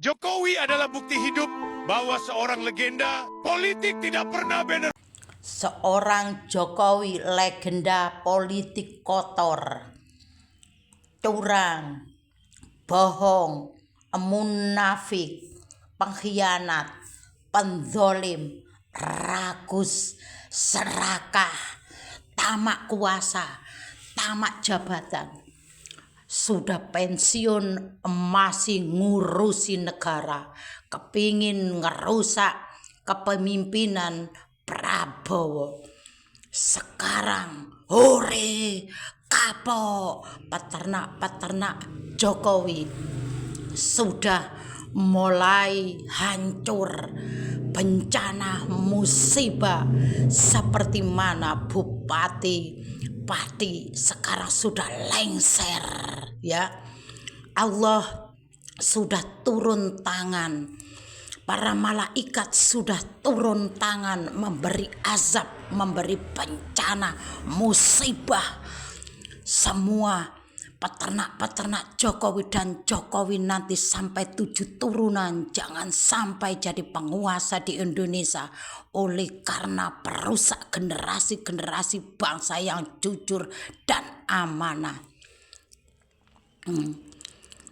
Jokowi adalah bukti hidup bahwa seorang legenda politik tidak pernah benar. Seorang Jokowi legenda politik kotor, curang, bohong, munafik, pengkhianat, penzolim, rakus, serakah, tamak kuasa, tamak jabatan. Sudah pensiun masih ngurusi negara, kepingin ngerusak kepemimpinan Prabowo. Sekarang hore kapok peternak-peternak Jokowi sudah mulai hancur. Bencana musibah seperti mana Bupati Pati sekarang sudah lengser, ya. Allah sudah turun tangan, para malaikat sudah turun tangan memberi azab, memberi bencana musibah. Semua peternak-peternak Jokowi dan Jokowi nanti sampai 7 turunan jangan sampai jadi penguasa di Indonesia oleh karena perusak generasi-generasi bangsa yang jujur dan amanah.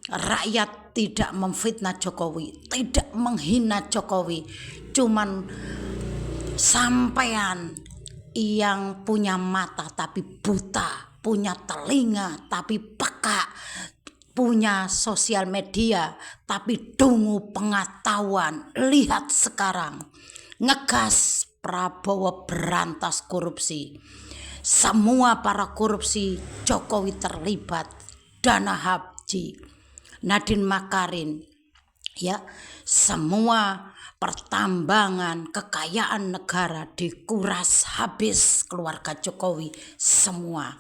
Rakyat tidak memfitnah Jokowi, tidak menghina Jokowi, cuman sampean yang punya mata tapi buta, punya telinga tapi peka, punya sosial media tapi dungu pengetahuan. Lihat sekarang, ngegas Prabowo berantas korupsi. Semua para korupsi Jokowi terlibat. Dana Habji, Nadine Makarin, ya, semua pertambangan kekayaan negara dikuras habis keluarga Jokowi semua,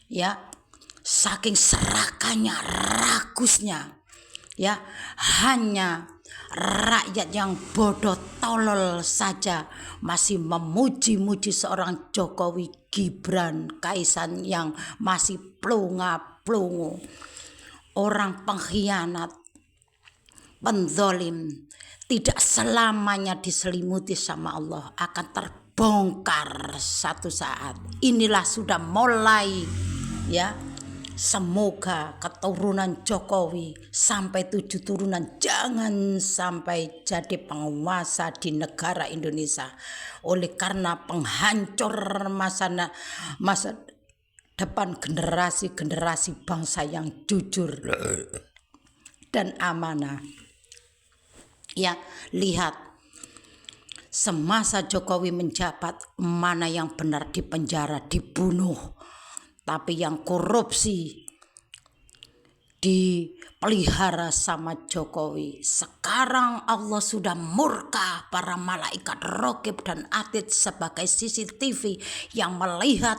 ya. Saking serakahnya, rakusnya, ya, hanya rakyat yang bodoh tolol saja masih memuji-muji seorang Jokowi Gibran Kaisan yang masih plunga-plungu. Orang pengkhianat, penzolim tidak selamanya diselimuti sama Allah, akan terbongkar satu saat. Inilah sudah mulai, ya. Semoga keturunan Jokowi sampai 7 turunan jangan sampai jadi penguasa di negara Indonesia oleh karena penghancur masa depan generasi-generasi bangsa yang jujur dan amanah. Ya, lihat semasa Jokowi menjabat mana yang benar dipenjara, dibunuh. Tapi yang korupsi dipelihara sama Jokowi. Sekarang Allah sudah murka, para malaikat Raqib dan Atid sebagai CCTV yang melihat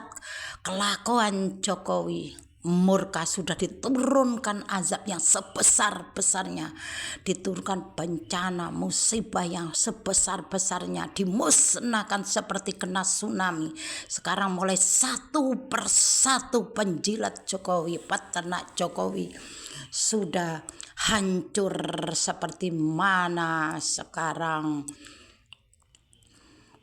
kelakuan Jokowi. Murka, sudah diturunkan azab yang sebesar-besarnya, diturunkan bencana musibah yang sebesar-besarnya, dimusnahkan seperti kena tsunami. Sekarang mulai satu persatu penjilat Jokowi, peternak Jokowi sudah hancur seperti mana sekarang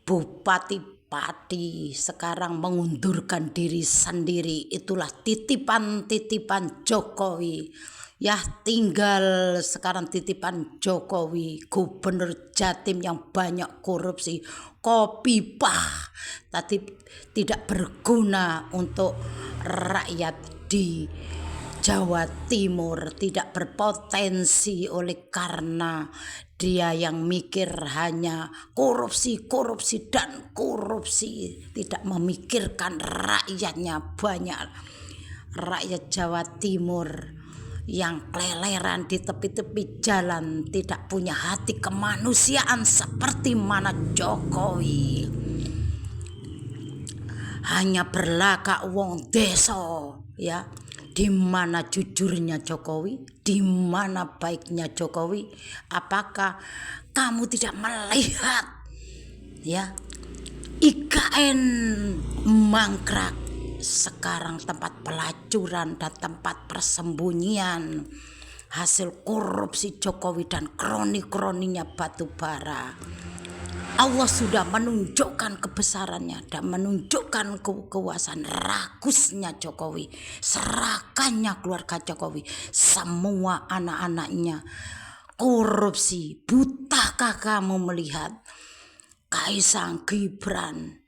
Bupati Pati sekarang mengundurkan diri sendiri. Itulah titipan-titipan Jokowi, ya. Tinggal sekarang titipan Jokowi, Gubernur Jatim yang banyak korupsi, kopipah, tapi tidak berguna untuk rakyat di Jawa Timur, tidak berpotensi oleh karena dia yang mikir hanya korupsi, korupsi, dan korupsi, tidak memikirkan rakyatnya. Banyak rakyat Jawa Timur yang keleleran di tepi-tepi jalan, tidak punya hati kemanusiaan seperti mana Jokowi. Hanya berlagak wong deso, ya. Di mana jujurnya Jokowi? Di mana baiknya Jokowi? Apakah kamu tidak melihat, ya, IKN mangkrak sekarang tempat pelacuran dan tempat persembunyian hasil korupsi Jokowi dan kroni-kroninya batubara. Allah sudah menunjukkan kebesarannya dan menunjukkan kekuasaan rakusnya Jokowi, serakannya keluarga Jokowi, semua anak-anaknya korupsi. Butakah kamu melihat Kaisang, Gibran,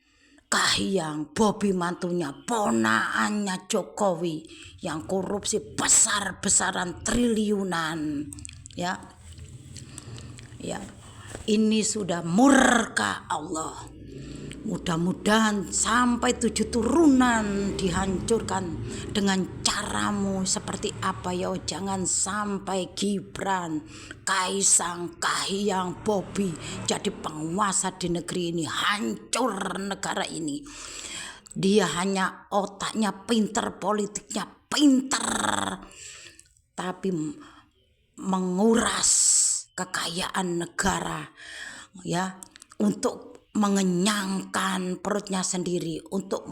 Kahiyang, Bobi mantunya, ponaannya Jokowi yang korupsi besar-besaran triliunan, ya. Ini sudah murka Allah. Mudah-mudahan sampai 7 turunan dihancurkan dengan caramu seperti apa ya. Jangan sampai Gibran, Kaisang, Kahiyang, Bobi jadi penguasa di negeri ini, hancur negara ini. Dia hanya otaknya pinter, politiknya pinter, tapi menguras kekayaan negara, ya, untuk mengenyangkan perutnya sendiri, untuk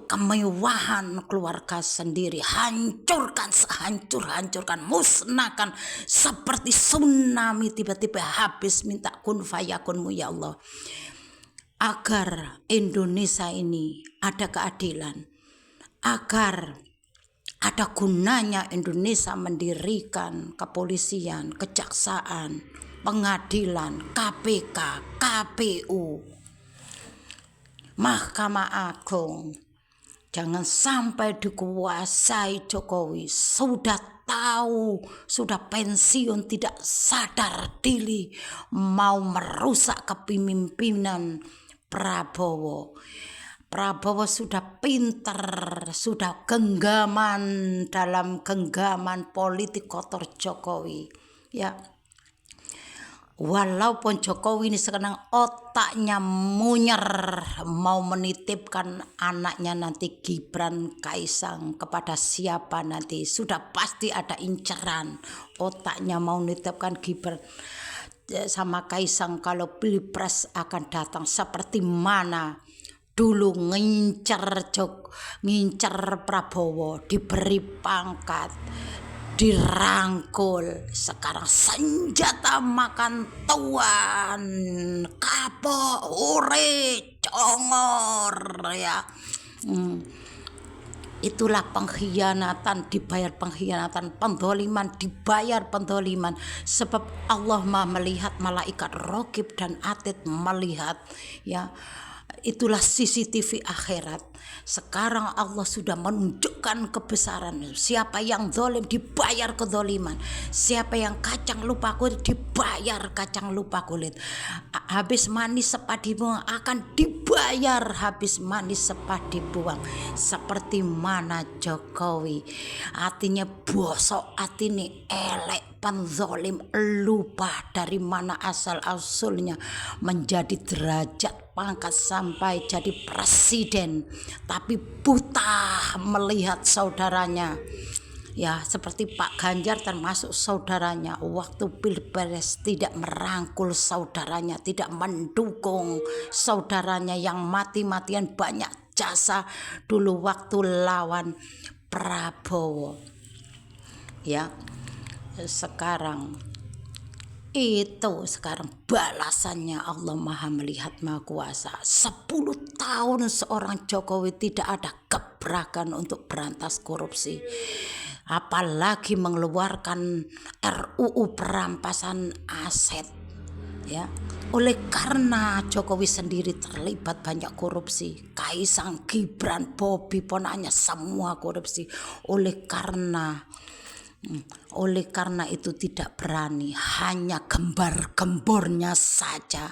kemewahan keluarga sendiri. Hancurkan sehancur-hancurkan, musnahkan seperti tsunami, tiba-tiba habis. Minta kun fayakunmu ya Allah, agar Indonesia ini ada keadilan, agar ada gunanya Indonesia mendirikan kepolisian, kejaksaan, pengadilan, KPK, KPU, Mahkamah Agung. Jangan sampai dikuasai Jokowi. Sudah tahu, sudah pensiun, tidak sadar diri, mau merusak kepemimpinan Prabowo. Prabowo sudah pinter, sudah genggaman dalam genggaman politik kotor Jokowi, ya. Walaupun Jokowi ini sekarang otaknya munyer, mau menitipkan anaknya nanti Gibran, Kaisang kepada siapa nanti, sudah pasti ada inceran. Otaknya mau menitipkan Gibran sama Kaisang kalau Pilpres akan datang, seperti mana dulu ngincer Prabowo, diberi pangkat, dirangkul. Sekarang senjata makan tuan, kapok, ure, congor, ya. Itulah pengkhianatan, dibayar pengkhianatan, pendoliman, dibayar pendoliman. Sebab Allah melihat, malaikat Raqib dan Atid melihat, ya. Itulah CCTV akhirat. Sekarang Allah sudah menunjukkan kebesaran. Siapa yang zalim dibayar kezaliman. Siapa yang kacang lupa kulit dibayar kacang lupa kulit. Habis manis sepadi buang akan dibayar habis manis sepadi buang. Seperti mana Jokowi, hatinya bosok, hatinya elek, penzolim, lupa dari mana asal-usulnya menjadi derajat pangkat sampai jadi presiden, tapi buta melihat saudaranya, ya, seperti Pak Ganjar termasuk saudaranya. Waktu Pilpres tidak merangkul saudaranya, tidak mendukung saudaranya yang mati-matian banyak jasa dulu waktu lawan Prabowo, ya. Sekarang balasannya Allah Maha Melihat, Maha Kuasa. 10 tahun seorang Jokowi tidak ada gebrakan untuk berantas korupsi, apalagi mengeluarkan RUU perampasan aset, ya. Oleh karena Jokowi sendiri terlibat banyak korupsi, Kaisang, Gibran, Bobi, ponanya semua korupsi. Oleh karena itu tidak berani, hanya gembar-gembornya saja.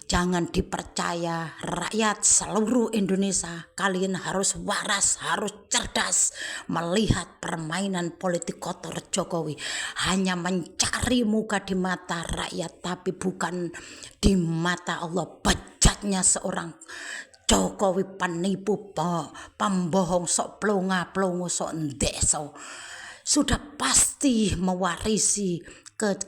Jangan dipercaya rakyat seluruh Indonesia. Kalian harus waras, harus cerdas melihat permainan politik kotor Jokowi. Hanya mencari muka di mata rakyat, tapi bukan di mata Allah. Bejatnya seorang Jokowi, penipu, pembohong, sok plonga-plongo, sok ndeso. Sudah pasti mewarisi ke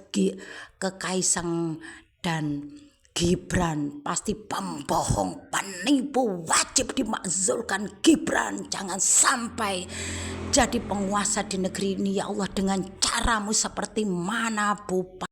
Kaisang dan Gibran pasti pembohong, penipu, wajib dimakzulkan. Gibran jangan sampai jadi penguasa di negeri ini ya Allah, dengan caramu seperti mana Bupati